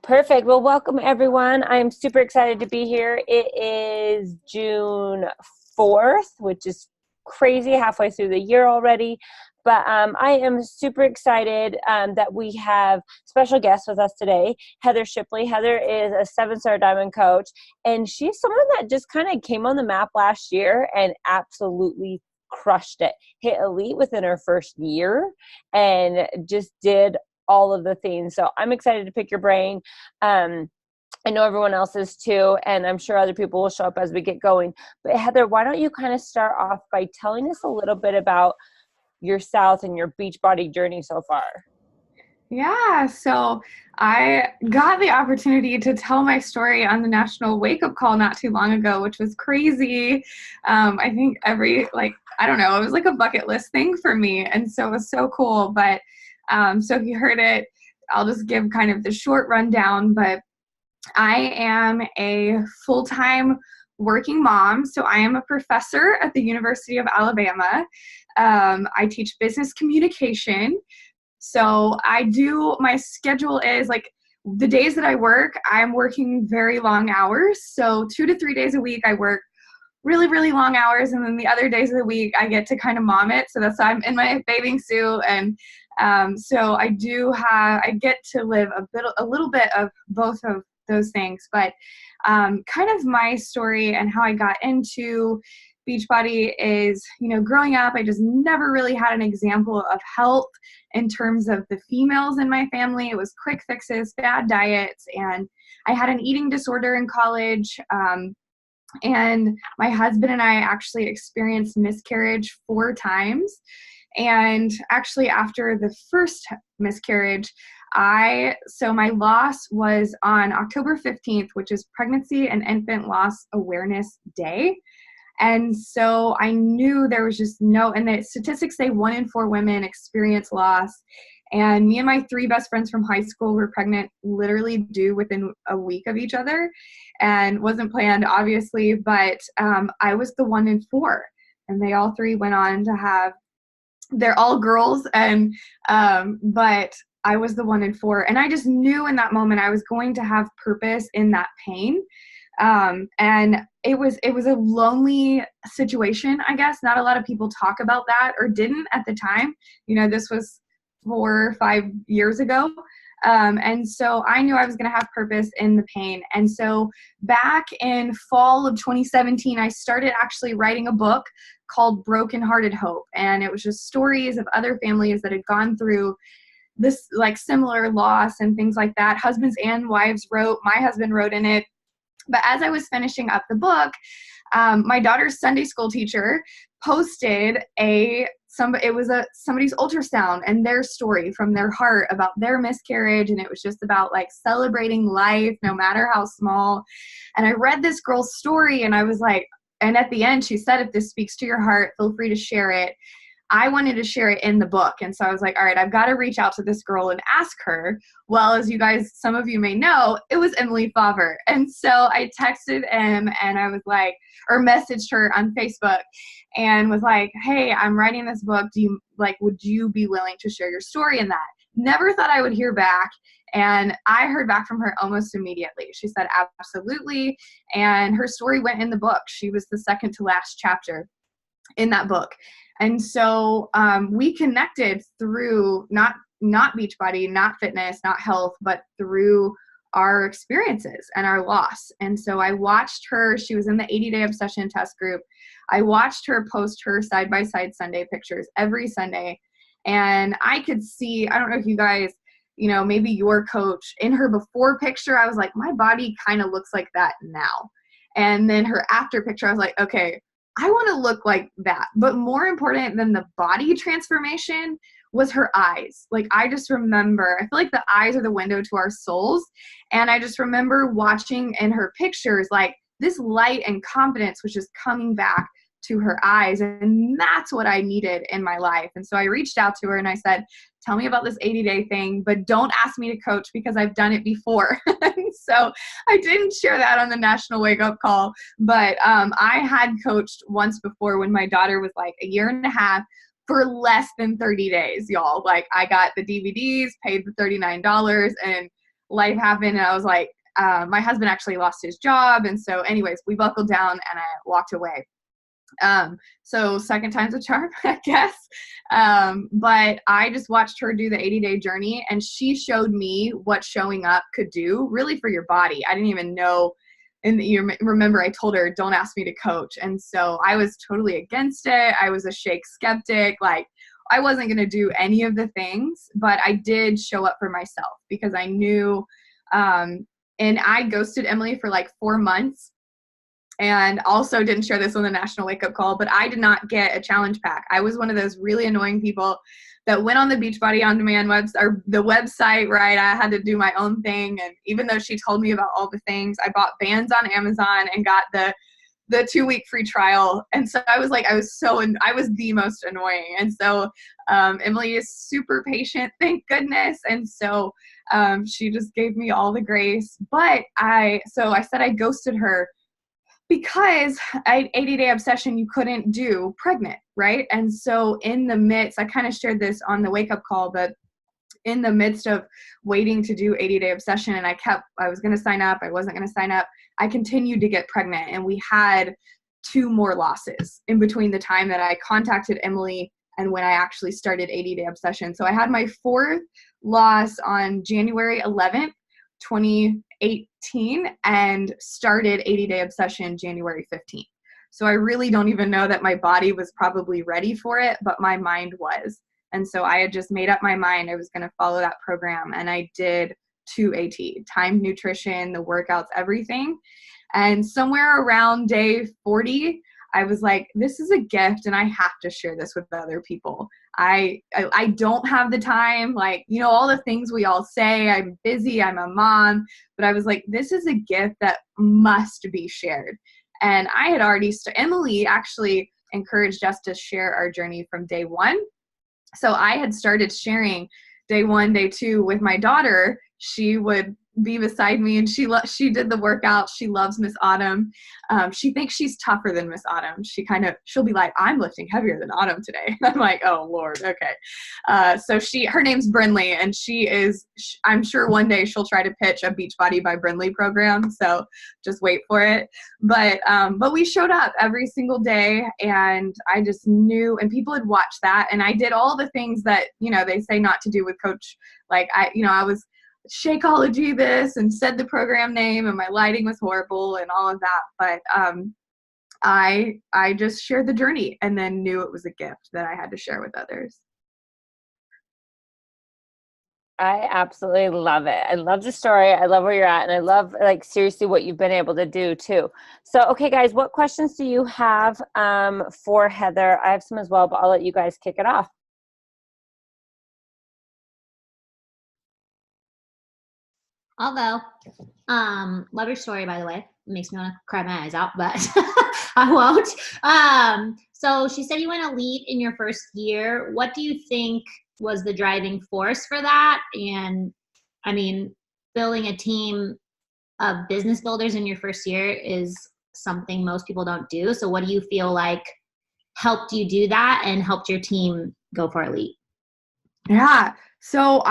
Perfect. Well, welcome everyone. I'm super excited to be here. It is June 4th, which is crazy, halfway through the year already. But I am super excited that we have special guests with us today, Heather Shipley. Heather is a 7-star diamond coach, and she's someone that just kind of came on the map last year and absolutely crushed it. Hit elite within her first year and just did all of the things. So I'm excited to pick your brain. I know everyone else is too, and I'm sure other people will show up as we get going. But Heather, why don't you kind of start off by telling us a little bit about yourself and your Beachbody journey so far? Yeah, so I got the opportunity to tell my story on the National Wake Up Call not too long ago, which was crazy. I think I don't know, it was like a bucket list thing for me. And so it was so cool. But so if you heard it, I'll just give kind of the short rundown. But I am a full-time working mom. So I am a professor at the University of Alabama. I teach business communication. So my schedule is like the days that I work, I'm working very long hours. So 2 to 3 days a week, I work really, really long hours. And then the other days of the week, I get to kind of mom it. So that's why I'm in my bathing suit. And so I get to live a little bit of both of those things. But kind of my story and how I got into Beachbody is, growing up, I just never really had an example of health in terms of the females in my family. It was quick fixes, bad diets, and I had an eating disorder in college. And my husband and I actually experienced miscarriage 4 times. And actually after the first miscarriage, so my loss was on October 15th, which is Pregnancy and Infant Loss Awareness Day. And so I knew there was just and the statistics say 1 in 4 women experience loss. And me and my 3 best friends from high school were pregnant literally due within a week of each other, and wasn't planned, obviously, but I was the 1 in 4. And they all 3 went on to they're all girls, and but I was the 1 in 4. And I just knew in that moment I was going to have purpose in that pain. And it was a lonely situation, I guess. Not a lot of people talk about that, or didn't at the time. This was 4 or 5 years ago. And so I knew I was going to have purpose in the pain. And so back in fall of 2017, I started actually writing a book called Broken Hearted Hope. And it was just stories of other families that had gone through this like similar loss and things like that. Husbands and wives wrote. My husband wrote in it. But as I was finishing up the book, my daughter's Sunday school teacher posted somebody's ultrasound and their story from their heart about their miscarriage. And it was just about like celebrating life, no matter how small. And I read this girl's story, and I was like, and at the end, she said, if this speaks to your heart, feel free to share it. I wanted to share it in the book. And so I was like, all right, I've got to reach out to this girl and ask her. Well, as you guys, some of you may know, it was Emily Favre. And so I texted him, and I was like, or messaged her on Facebook and was like, hey, I'm writing this book. Would you be willing to share your story in that? Never thought I would hear back. And I heard back from her almost immediately. She said, absolutely. And her story went in the book. She was the second to last chapter in that book. And so we connected through not Beachbody, not fitness, not health, but through our experiences and our loss. And so I watched her. She was in the 80-day obsession test group. I watched her post her side-by-side Sunday pictures every Sunday. And I could see, I don't know if you guys, maybe your coach, in her before picture, I was like, my body kind of looks like that now. And then her after picture, I was like, okay, I want to look like that. But more important than the body transformation was her eyes. Like, I just remember, I feel like the eyes are the window to our souls. And I just remember watching in her pictures, like this light and confidence was just coming back to her eyes. And that's what I needed in my life. And so I reached out to her and I said, tell me about this 80-day thing, but don't ask me to coach because I've done it before. So I didn't share that on the National Wake Up Call, but I had coached once before when my daughter was like 1.5 years for less than 30 days, y'all. Like, I got the DVDs, paid the $39, and life happened, and I was like, my husband actually lost his job. And so anyways, we buckled down and I walked away. So second time's a charm, I guess. But I just watched her do the 80-day journey, and she showed me what showing up could do really for your body. I didn't even know. And you remember I told her, don't ask me to coach. And so I was totally against it. I was a shake skeptic. Like, I wasn't going to do any of the things, but I did show up for myself because I knew, and I ghosted Emily for like 4 months. And also didn't share this on the National Wake Up Call, but I did not get a challenge pack. I was one of those really annoying people that went on the Beachbody On Demand or the website, right? I had to do my own thing. And even though she told me about all the things, I bought bands on Amazon and got the 2-week free trial. And so I was the most annoying. And so Emily is super patient, thank goodness. And so she just gave me all the grace. But I said I ghosted her because 80-day obsession you couldn't do pregnant, right? And so in the midst, I kind of shared this on the Wake Up Call, but in the midst of waiting to do 80-day obsession, and I was going to sign up, I wasn't going to sign up, I continued to get pregnant, and we had 2 more losses in between the time that I contacted Emily and when I actually started 80-day obsession. So I had my 4th loss on January 11th, 2018, and started 80-day obsession January 15th. So I really don't even know that my body was probably ready for it, but my mind was. And so I had just made up my mind I was going to follow that program, and I did to AT, timed nutrition, the workouts, everything. And somewhere around day 40, I was like, this is a gift and I have to share this with other people. I don't have the time, like, all the things we all say, I'm busy, I'm a mom, but I was like, this is a gift that must be shared. And I had already, Emily actually encouraged us to share our journey from day 1. So I had started sharing day 1, day 2 with my daughter. She would be beside me, and she did the workout. She loves Miss Autumn. She thinks she's tougher than Miss Autumn. She'll be like, I'm lifting heavier than Autumn today. I'm like, oh Lord, okay. So her name's Brinley, and I'm sure one day she'll try to pitch a Beachbody by Brinley program. So just wait for it. But we showed up every single day, and I just knew, and people had watched that, and I did all the things that they say not to do with coach. Like I was Shakeology this and said the program name, and my lighting was horrible and all of that. But I just shared the journey and then knew it was a gift that I had to share with others. I absolutely love it. I love the story. I love where you're at. And I love, like, seriously what you've been able to do too. So, okay, guys, what questions do you have for Heather? I have some as well, but I'll let you guys kick it off. I'll go. Love your story, by the way. It makes me want to cry my eyes out, but I won't. So she said you went elite in your first year. What do you think was the driving force for that? And I mean, building a team of business builders in your first year is something most people don't do. So what do you feel like helped you do that and helped your team go for elite? Yeah. So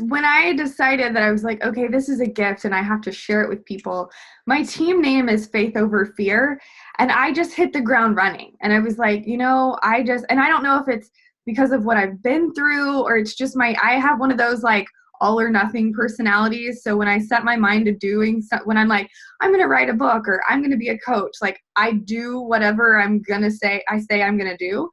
when I decided that I was like, okay, this is a gift and I have to share it with people, my team name is Faith Over Fear. And I just hit the ground running. And I was like, and I don't know if it's because of what I've been through or it's just I have one of those like all or nothing personalities. So when I set my mind to doing, when I'm like, I'm going to write a book or I'm going to be a coach, like I do whatever I say I'm going to do.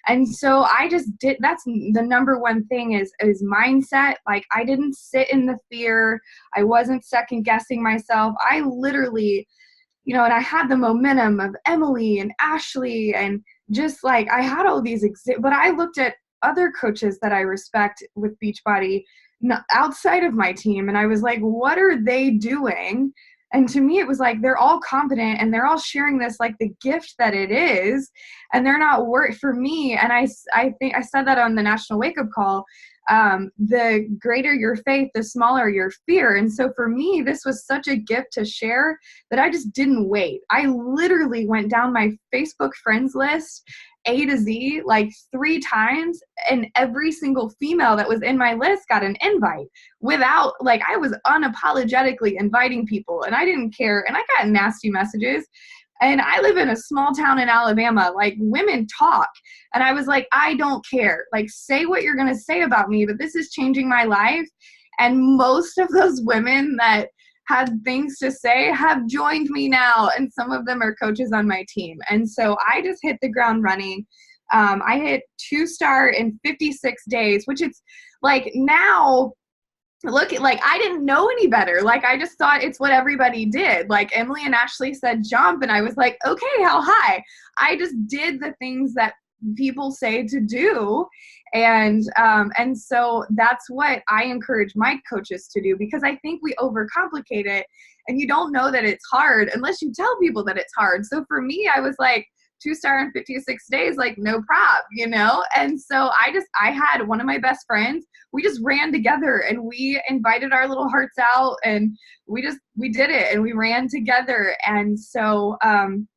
And so I just did, that's the number one thing is mindset. Like I didn't sit in the fear. I wasn't second guessing myself. I literally, and I had the momentum of Emily and Ashley and just like, I had all these, but I looked at other coaches that I respect with Beachbody outside of my team. And I was like, what are they doing? And to me, it was like, they're all confident and they're all sharing this, like the gift that it is. And they're not worried for me. And I think I said that on the National Wake Up Call. the greater your faith, the smaller your fear. And so for me, this was such a gift to share that I just didn't wait. I literally went down my Facebook friends list, A to Z, like 3 times, and every single female that was in my list got an invite without, like, I was unapologetically inviting people, and I didn't care. And I got nasty messages. And I live in a small town in Alabama. Like, women talk. And I was like, I don't care. Like, say what you're going to say about me, but this is changing my life. And most of those women that had things to say have joined me now. And some of them are coaches on my team. And so I just hit the ground running. I hit 2-star in 56 days, which it's like now, look, like, I didn't know any better. Like, I just thought it's what everybody did. Like, Emily and Ashley said jump, and I was like, okay, how high? I just did the things that people say to do. And so that's what I encourage my coaches to do, because I think we overcomplicate it, and you don't know that it's hard unless you tell people that it's hard. So for me, I was like, 2-star in 56 days, like, no prob, you know? And so I had one of my best friends, we just ran together and we invited our little hearts out, and we did it, and we ran together. And so, and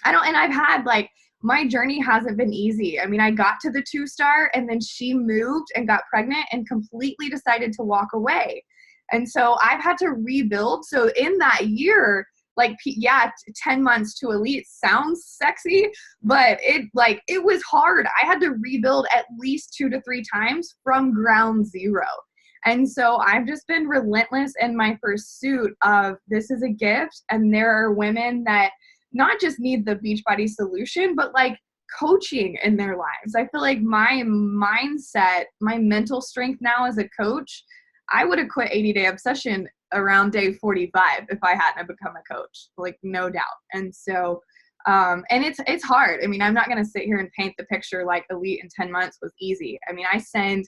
I've had, like, my journey hasn't been easy. I mean, I got to the 2-star, and then she moved and got pregnant and completely decided to walk away. And so I've had to rebuild. So in that year, like, yeah, 10 months to elite sounds sexy, but it was hard. I had to rebuild at least 2 to 3 times from ground zero. And so I've just been relentless in my pursuit of, this is a gift. And there are women that not just need the Beachbody solution, but like coaching in their lives. I feel like my mindset, my mental strength now as a coach, I would have quit 80-day obsession around day 45 if I hadn't become a coach, like, no doubt. And so, and it's hard. I mean, I'm not going to sit here and paint the picture like elite in 10 months was easy. I mean, I send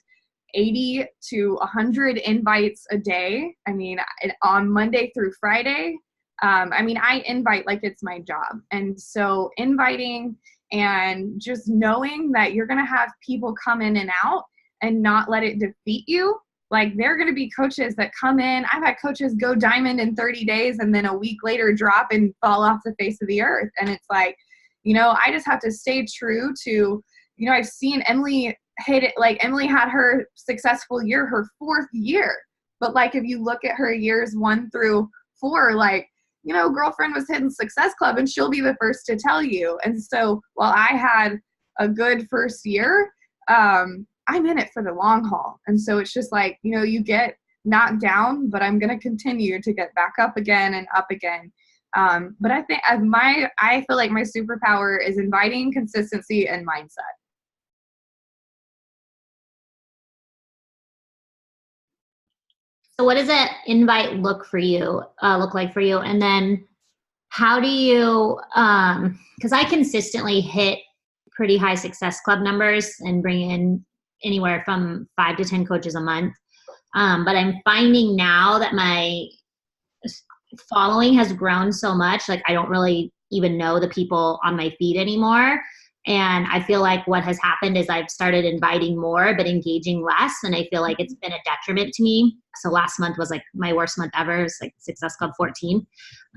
80 to 100 invites a day. I mean, on Monday through Friday. I mean, I invite like it's my job. And so inviting and just knowing that you're going to have people come in and out and not let it defeat you. Like, there are going to be coaches that come in. I've had coaches go diamond in 30 days and then a week later drop and fall off the face of the earth. And it's like, you know, I just have to stay true to, you know, I've seen Emily hit it. Like, Emily had her successful year, her 4th year. But like, if you look at her years 1 through 4, like, you know, girlfriend was hitting Success Club, and she'll be the first to tell you. And so while I had a good first year, I'm in it for the long haul. And so it's just like, you know, you get knocked down, but I'm going to continue to get back up again and up again. But I think I feel like my superpower is inviting, consistency, and mindset. So what does that invite look like for you? And then how do you, because I consistently hit pretty high Success Club numbers and bring in anywhere from 5 to 10 coaches a month. But I'm finding now that my following has grown so much, like, I don't really even know the people on my feed anymore. And I feel like what has happened is I've started inviting more, but engaging less. And I feel like it's been a detriment to me. So last month was like my worst month ever. It's like Success Club 14.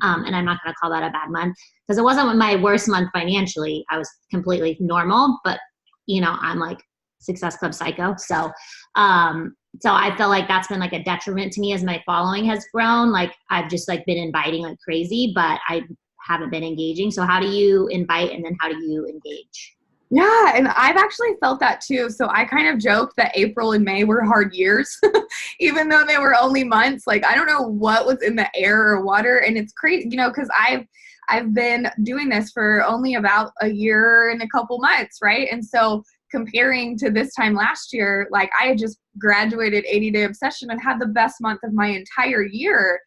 And I'm not going to call that a bad month, because it wasn't my worst month financially. I was completely normal, but, you know, I'm like Success Club psycho. So I feel like that's been like a detriment to me as my following has grown. Like, I've just like been inviting like crazy, but I haven't been engaging. So how do you invite, and then how do you engage? Yeah, and I've actually felt that too. So I kind of joke that April and May were hard years, even though they were only months. Like, I don't know what was in the air or water, and it's crazy, you know, because I've been doing this for only about a year and a couple months, right? And so comparing to this time last year, like, I had just graduated 80-day obsession and had the best month of my entire year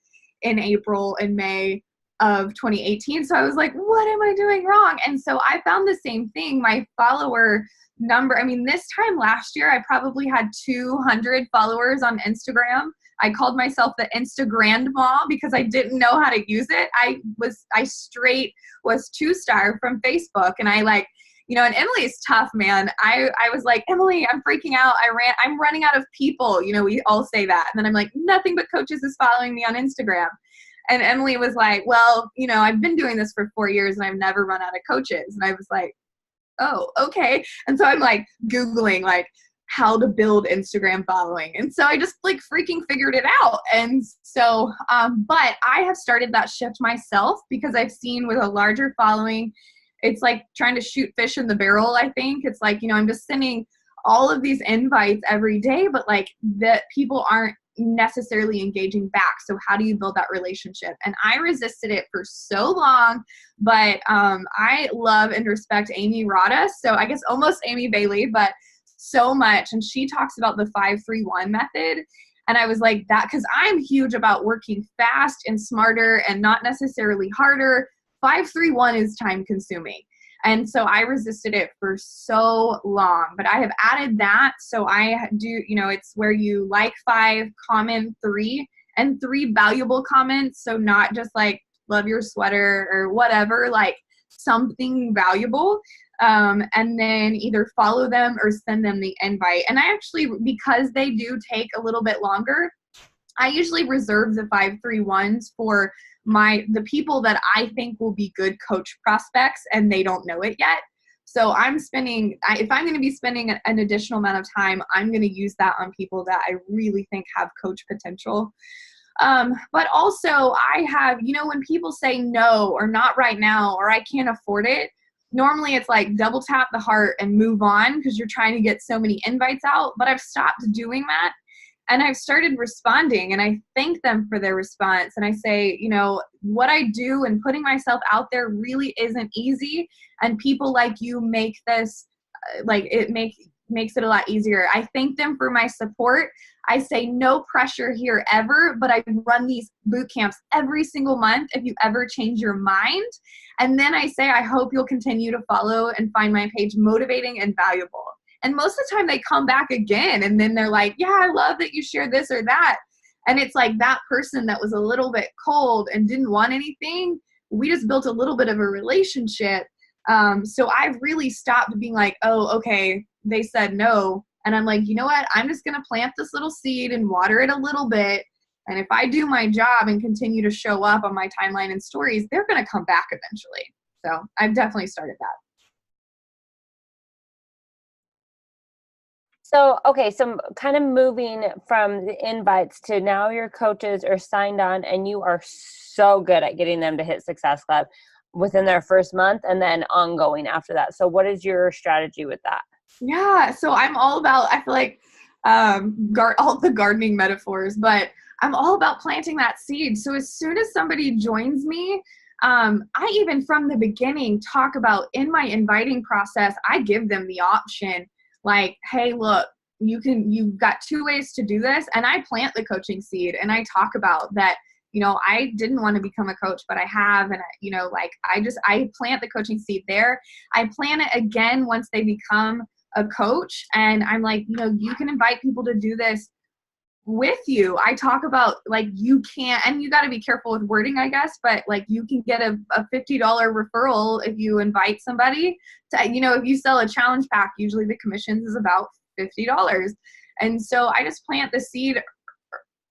in April and May of 2018. So I was like, what am I doing wrong? And so I found the same thing. My follower number, I mean, this time last year, I probably had 200 followers on Instagram. I called myself the Instagrandma because I didn't know how to use it. I straight was 2-star from Facebook, and I like and Emily's tough, man. I was like, Emily, I'm freaking out. I'm running out of people. We all say that. And then I'm like, nothing but coaches is following me on Instagram. And Emily was like, well, I've been doing this for 4 years and I've never run out of coaches. And I was like, oh, okay. And so I'm like Googling like how to build Instagram following. And so I just like freaking figured it out. And so, but I have started that shift myself because I've seen with a larger following, it's like trying to shoot fish in the barrel. I think it's like, I'm just sending all of these invites every day, but like that people aren't necessarily engaging back. So how do you build that relationship? And I resisted it for so long, but I love and respect Amy Rada. So I guess almost Amy Bailey, but so much. And she talks about the 5-3-1 method. And I was like that, because I'm huge about working fast and smarter and not necessarily harder. 5-3-1 is time consuming. And so I resisted it for so long, but I have added that. So I do, it's where you like 5, comment 3, and 3 valuable comments. So not just like love your sweater or whatever, like something valuable. And then either follow them or send them the invite. And I actually, because they do take a little bit longer, I usually reserve the 5-3-1s for the people that I think will be good coach prospects and they don't know it yet. So if I'm going to be spending an additional amount of time, I'm going to use that on people that I really think have coach potential. But also I have, when people say no or not right now, or I can't afford it, normally it's like double tap the heart and move on because you're trying to get so many invites out. But I've stopped doing that. And I've started responding, and I thank them for their response. And I say, what I do and putting myself out there really isn't easy. And people like you make this, makes it a lot easier. I thank them for my support. I say no pressure here ever, but I run these boot camps every single month if you ever change your mind. And then I say, I hope you'll continue to follow and find my page motivating and valuable. And most of the time they come back again and then they're like, yeah, I love that you shared this or that. And it's like that person that was a little bit cold and didn't want anything, we just built a little bit of a relationship. So I've really stopped being like, oh, okay, they said no. And I'm like, you know what? I'm just going to plant this little seed and water it a little bit. And if I do my job and continue to show up on my timeline and stories, they're going to come back eventually. So I've definitely started that. So, okay, so kind of moving from the invites to now your coaches are signed on and you are so good at getting them to hit Success Club within their first month and then ongoing after that. So what is your strategy with that? Yeah, so I'm all about, I feel like all the gardening metaphors, but I'm all about planting that seed. So as soon as somebody joins me, I even from the beginning talk about in my inviting process, I give them the option like, hey, look, you've got 2 ways to do this. And I plant the coaching seed and I talk about that, I didn't want to become a coach, but I have. And, I plant the coaching seed there. I plant it again once they become a coach. And I'm like, you can invite people to do this with you. I talk about like, you can't, and you got to be careful with wording, I guess, but like you can get a $50 referral if you invite somebody to, if you sell a challenge pack, usually the commissions is about $50. And so I just plant the seed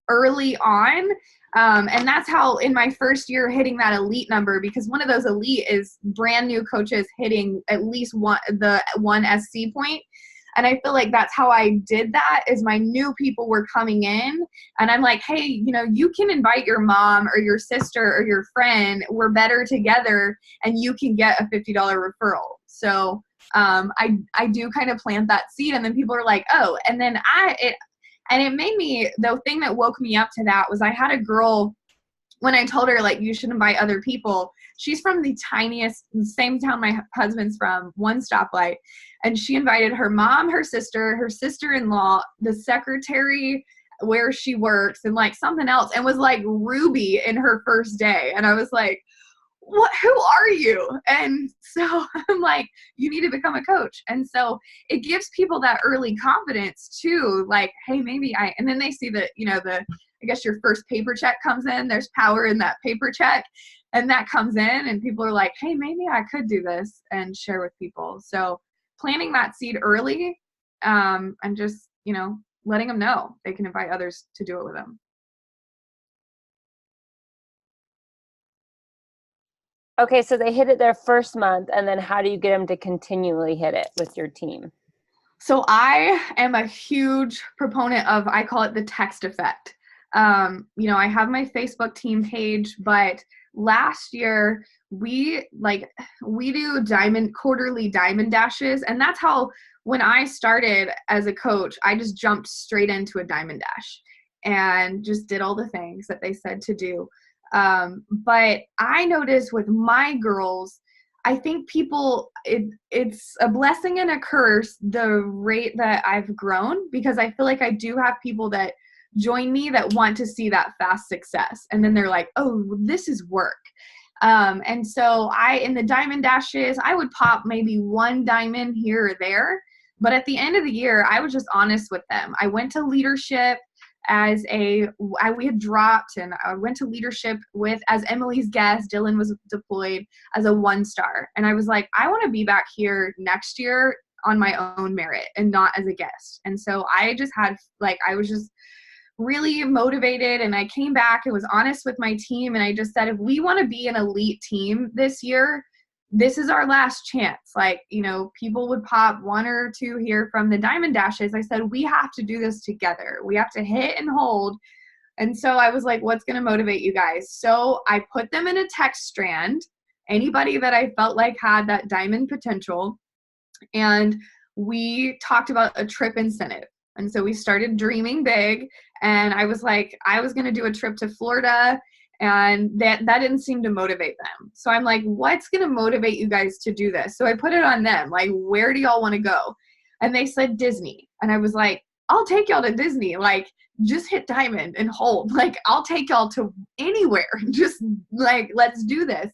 early on. And that's how in my first year hitting that elite number, because one of those elite is brand new coaches hitting at least one SC point. And I feel like that's how I did that is my new people were coming in and I'm like, hey, you can invite your mom or your sister or your friend. We're better together and you can get a $50 referral. So I do kind of plant that seed and then people are like, oh, and then it made me, the thing that woke me up to that was I had a girl when I told her like, you should invite other people. She's from the tiniest, same town my husband's from, one stoplight. And she invited her mom, her sister-in-law, the secretary where she works and like something else and was like Ruby in her first day. And I was like, who are you? And so I'm like, you need to become a coach. And so it gives people that early confidence too. Like, hey, and then they see that, I guess your first paper check comes in, there's power in that paper check. And that comes in and people are like, hey, maybe I could do this and share with people. So planting that seed early, and just, letting them know they can invite others to do it with them. Okay, so they hit it their first month, and then how do you get them to continually hit it with your team? So I am a huge proponent of, I call it the text effect. I have my Facebook team page, but last year we do quarterly diamond dashes. And that's how, when I started as a coach, I just jumped straight into a diamond dash and just did all the things that they said to do. But I noticed with my girls, I think it's a blessing and a curse, the rate that I've grown, because I feel like I do have people that join me that want to see that fast success. And then they're like, oh, this is work. And so in the diamond dashes, I would pop maybe one diamond here or there. But at the end of the year, I was just honest with them. I went to leadership we had dropped, and I went to leadership as Emily's guest. Dylan was deployed as a 1-star. And I was like, I want to be back here next year on my own merit and not as a guest. And so I was just really motivated, and I came back and was honest with my team. And I just said, if we want to be an elite team this year, this is our last chance. People would pop 1 or 2 here from the diamond dashes. I said, we have to do this together. We have to hit and hold. And so I was like, what's going to motivate you guys? So I put them in a text strand, anybody that I felt like had that diamond potential. And we talked about a trip incentive. And so we started dreaming big. And I was like, I was going to do a trip to Florida. And that didn't seem to motivate them. So I'm like, what's going to motivate you guys to do this? So I put it on them. Like, where do y'all want to go? And they said Disney. And I was like, I'll take y'all to Disney. Just hit diamond and hold. I'll take y'all to anywhere. Just let's do this.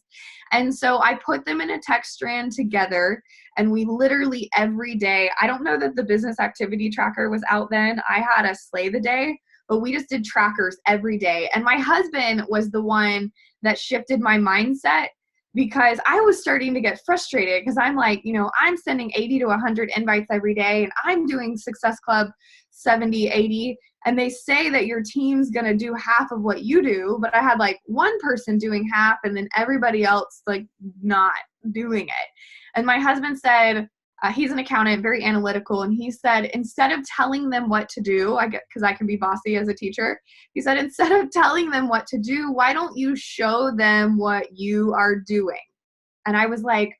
And so I put them in a text strand together, and we literally every day, I don't know that the business activity tracker was out then. I had a slay the day, but we just did trackers every day. And my husband was the one that shifted my mindset, because I was starting to get frustrated, because I'm like, I'm sending 80 to 100 invites every day, and I'm doing Success Club 70, 80. And they say that your team's going to do half of what you do. But I had one person doing half, and then everybody else not doing it. And my husband said, he's an accountant, very analytical. And he said, instead of telling them what to do, because I can be bossy as a teacher. He said, instead of telling them what to do, why don't you show them what you are doing? And I was like,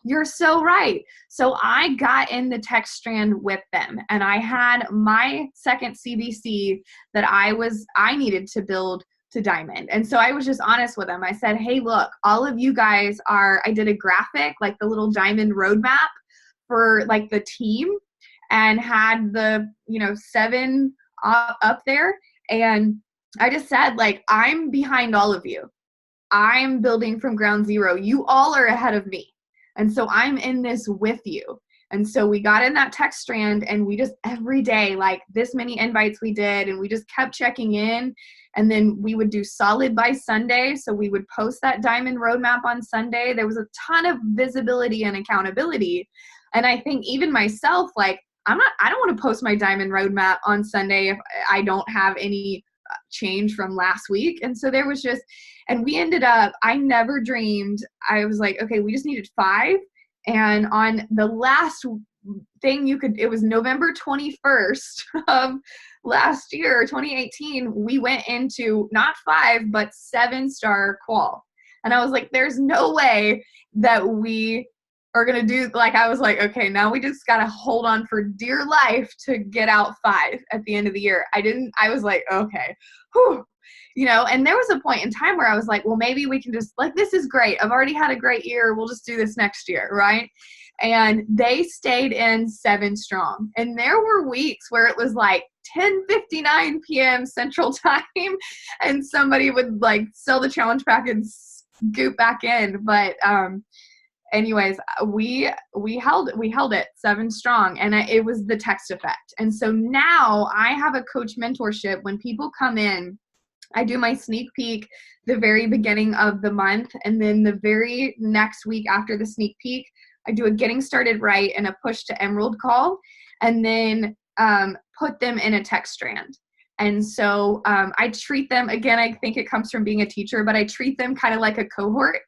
you're so right. So I got in the text strand with them, and I had my second CBC that I needed to build to diamond. And so I was just honest with them. I said, hey, look, all of you guys I did a graphic, the little diamond roadmap for the team, and had the, 7 up there. And I just said, I'm behind all of you. I'm building from ground zero. You all are ahead of me. And so I'm in this with you. And so we got in that text strand, and we just every day, this many invites we did, and we just kept checking in. And then we would do solid by Sunday. So we would post that diamond roadmap on Sunday. There was a ton of visibility and accountability. And I think even myself, I don't want to post my diamond roadmap on Sunday if I don't have any change from last week. And so there was and we ended up, I never dreamed, I was like, okay, we just needed 5. And on the last thing it was November 21st of last year, 2018, we went into not 5, but 7-star qual. And I was like, there's no way that we are going to do, I was like, okay, now we just got to hold on for dear life to get out 5 at the end of the year. I was like, okay, whew. And there was a point in time where I was like, well, maybe we can just this is great. I've already had a great year. We'll just do this next year. Right. And they stayed in 7 strong. And there were weeks where it was 10:59 p.m. Central Time, and somebody would sell the challenge pack and scoop back in. But anyways, we held it 7 strong, and it was the text effect. And so now I have a coach mentorship. When people come in, I do my sneak peek the very beginning of the month, and then the very next week after the sneak peek, I do a getting started right and a push to emerald call, and then put them in a text strand. And so I treat them, again, I think it comes from being a teacher, but I treat them kind of like a cohort,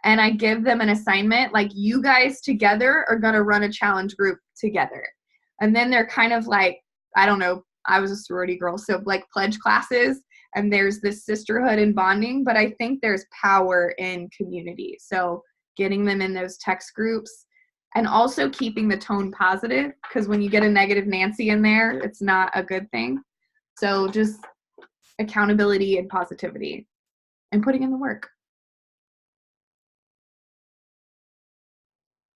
and I give them an assignment, like, you guys together are going to run a challenge group together. And then they're kind of like, I don't know, I was a sorority girl, so like pledge classes, and there's this sisterhood and bonding, but I think there's power in community. So getting them in those text groups, and also keeping the tone positive, because when you get a negative Nancy in there, it's not a good thing. So just accountability and positivity and putting in the work.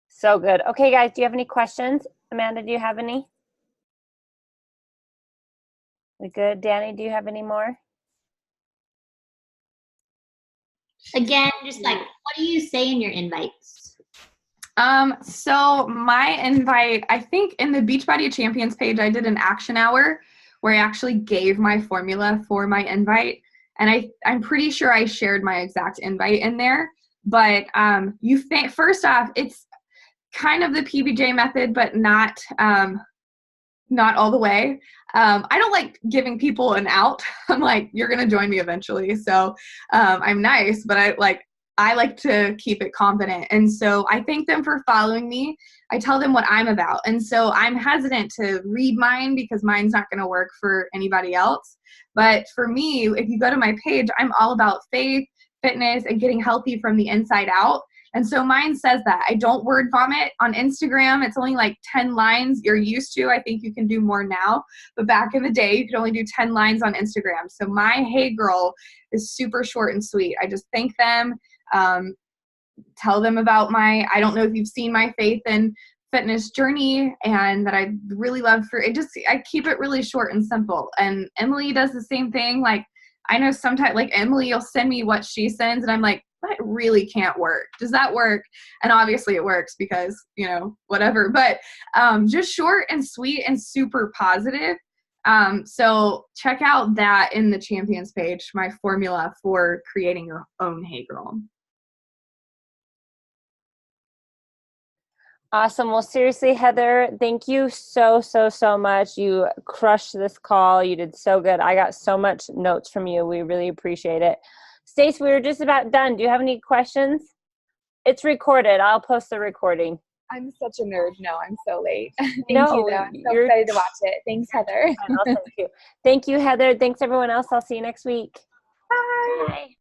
So good. Okay, guys, do you have any questions? Amanda, do you have any? We good? Danny, do you have any more? Again, just like, what do you say in your invites? So my invite, I think in the Beachbody of Champions page, I did an action hour where I actually gave my formula for my invite. And I'm pretty sure I shared my exact invite in there. But you think, first off, it's kind of the PBJ method, but not all the way. I don't like giving people an out. I'm like, you're going to join me eventually. So I'm nice, but I like to keep it confident. And so I thank them for following me. I tell them what I'm about. And so I'm hesitant to read mine because mine's not going to work for anybody else. But for me, if you go to my page, I'm all about faith, fitness, and getting healthy from the inside out. And so mine says that. I don't word vomit on Instagram. It's only like 10 lines. You're used to. I think you can do more now. But back in the day, you could only do 10 lines on Instagram. So my Hey Girl is super short and sweet. I just thank them, tell them about I don't know if you've seen my faith and fitness journey, and that I really love I keep it really short and simple. And Emily does the same thing. Like, I know sometimes, like, Emily will send me what she sends, and I'm like, that really can't work. Does that work? And obviously it works because, whatever. But just short and sweet and super positive. So check out that in the Champions page, my formula for creating your own Hey Girl. Awesome. Well, seriously, Heather, thank you so, so, so much. You crushed this call. You did so good. I got so much notes from you. We really appreciate it. Stace, we were just about done. Do you have any questions? It's recorded. I'll post the recording. I'm such a nerd. No, I'm so late. Thank No, you, though. I'm so excited to watch it. Thanks, Heather. Thank you. Thank you, Heather. Thanks, everyone else. I'll see you next week. Bye. Bye.